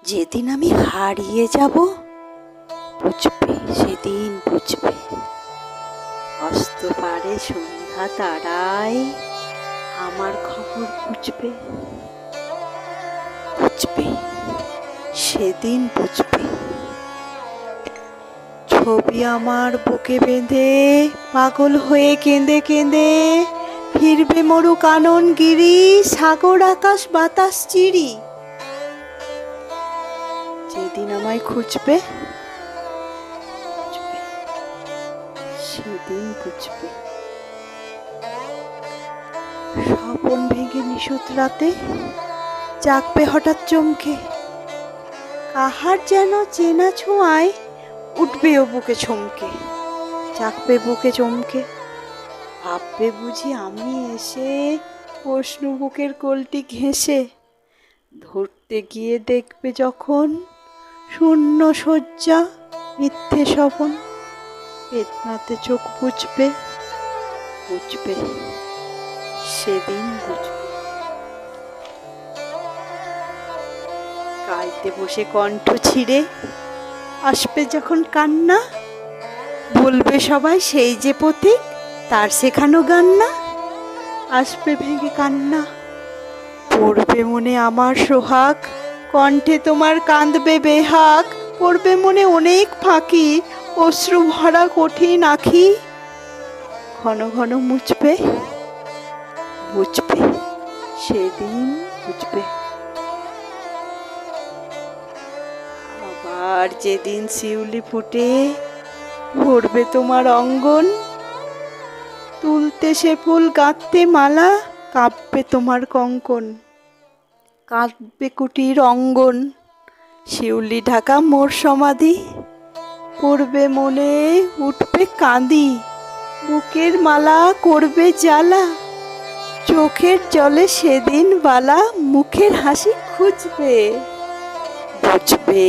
যেদিন আমি হারিয়ে যাব বুঝবে, সেদিন বুঝবে। অস্ত পারে সন্ধ্যা তারায় আমার খবর বুঝবে, বুঝবে, সেদিন বুঝবে। ছবি আমার বুকে বেঁধে পাগল হয়ে কেঁদে কেঁদে ফিরবে মরু কানন গিরি, সাগর আকাশ বাতাস চিরি। যেদিন আমায় খুঁজবে বুঝবে, সেদিন বুঝবে। স্বপন ভেঙে নিশুত রাতে জাগবে হঠাৎ চমকে, কাহার যেন চেনা ছোঁয়ায় উঠবে ও বুকে চমকে, জাগবে বুকে চমকে। ভাববে বুঝি আমি এসে প্রশ্ন বুকের কোলটি ঘেঁষে, ধরতে গিয়ে দেখবে যখন শূন্য শয্যা মিথ্যে স্বপন। বেদনাতে চোখ বুঝবে, বুঝবে, সেদিন বুঝবে। গাইতে বসে কণ্ঠ ছিঁড়ে আসবে যখন কান্না, বলবে সবাই সেই যে পথিক তার শেখানো গান না। আসবে ভেঙে কান্না, পড়বে মনে আমার সোহাগ, কণ্ঠে তোমার কাঁদবে বেহাগ। পড়বে মনে অনেক ফাঁকি, অশ্রু ভরা কঠিন আঁখি। ঘন ঘন মুছবে, বুঝবে, সেদিন বুঝবে। আবার যেদিন শিউলি ফুটে ভরবে তোমার অঙ্গন, তুলতে সে ফুল গাঁথতে মালা, কাঁপবে তোমার কঙ্কন। কাঁদবে কুটির অঙ্গন, শিউলি ঢাকা মোর সমাধি। পড়বে মনে উঠবে কাঁদি, বুকের মালা করবে জ্বালা। চোখের জলে সেদিন বালা, মুখের হাসি খুঁজবে, বুঝবে।